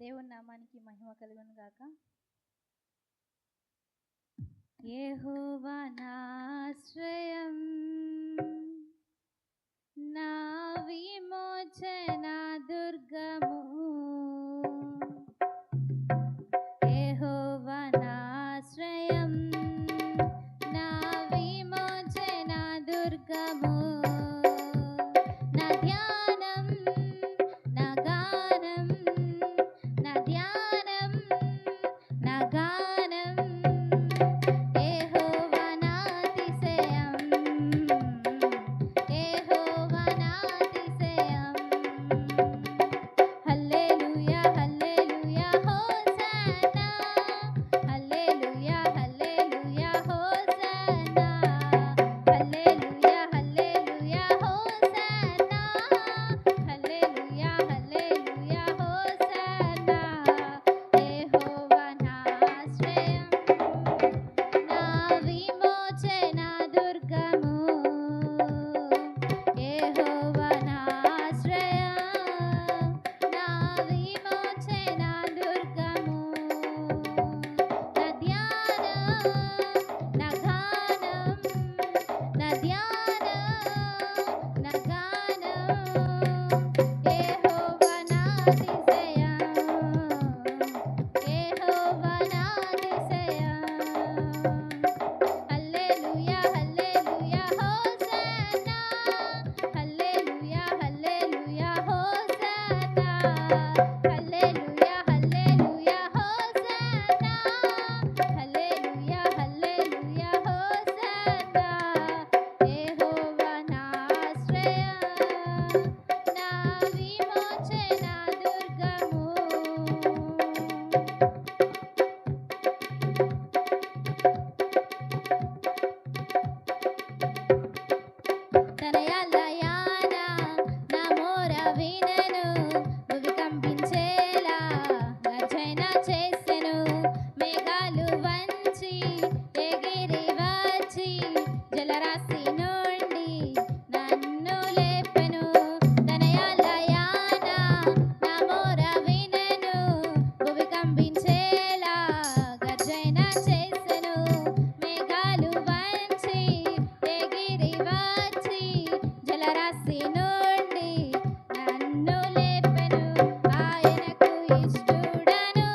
దేవుని నామానికి మహిమ కలుగును గాక. యెహోవా నా ఆశ్రయం, నా విమోచన దుర్గము. యెహోవా నా ఆశ్రయం, నా విమోచన దుర్గము. నా ధ్యానం, నా గానం, నా ధ్యానం, నా గానం యెహోవా నా అతిశయం, యెహోవా నా అతిశయం. హల్లెలూయా హల్లెలూయా హోసన్నా, హల్లెలూయా హల్లెలూయా హోసన్నా, హల్లెలూయా హల్లెలూయా హోసన్నా, హల్లెలూయా హల్లెలూయా హోసన్నా. యెహోవా నా ఆశ్రయం, నా విమోచన దుర్గము. యెహోవా నా ఆశ్రయం, నా విమోచన దుర్గము. నా ధ్యానం, నా గానం, నా ధ్యానం, నా గానం యెహోవా నా అతిశయం, యెహోవా నా అతిశయం. హల్లెలూయా హల్లెలూయా హోసన్నా, హల్లెలూయా హల్లెలూయా హోసన్నా, హల్లెలూయా హల్లెలూయా హోసన్నా, హల్లెలూయా హల్లెలూయా హోసన్నా. యెహోవా నా ఆశ్రయం, నా విమోచన దుర్గము. తనయలయాన నా మోర వినెను, భువి కంపించేలా గర్జన చేసెను. మేఘాలు వంచి ఎగిరి వచ్చి జలరాశి నుండి నన్ను లేపెను. తనయలయాన నా మోర వినెను, భువి కంపించేలా గర్జన చేసెను. మేఘాలు వంచి ఎగిరి వచ్చి జలరాశి నుండి నన్ను లేపెను. ఆయనకు ఇష్టుడను,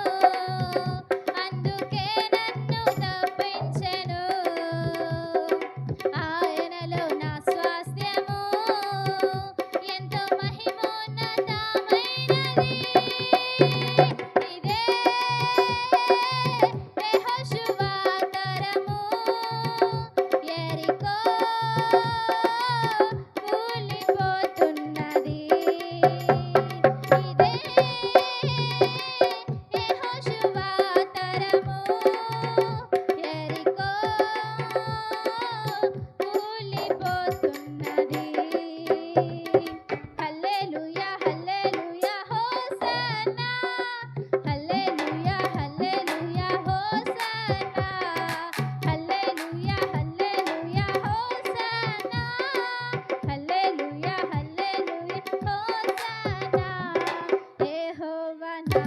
అందుకే నన్ను తప్పించెను. ఆయనలో నా స్వాస్థ్యము ఎంతో మహిమోన్నతమైనది. ఇదే యెహోషువ తరము, యెరికో కూలిపోతున్నది. ఇదే యెహోషువ తరము, యెరికో కూలిపోతున్నది. హల్లెలూయా హల్లెలూయా హోసన్నా, హల్లెలూయా హల్లెలూయా హోసన్నా, హల్లెలూయా హల్లెలూయా హోసన్నా, హల్లెలూయా హల్లెలూయా హోసన్నా. యెహోవా నా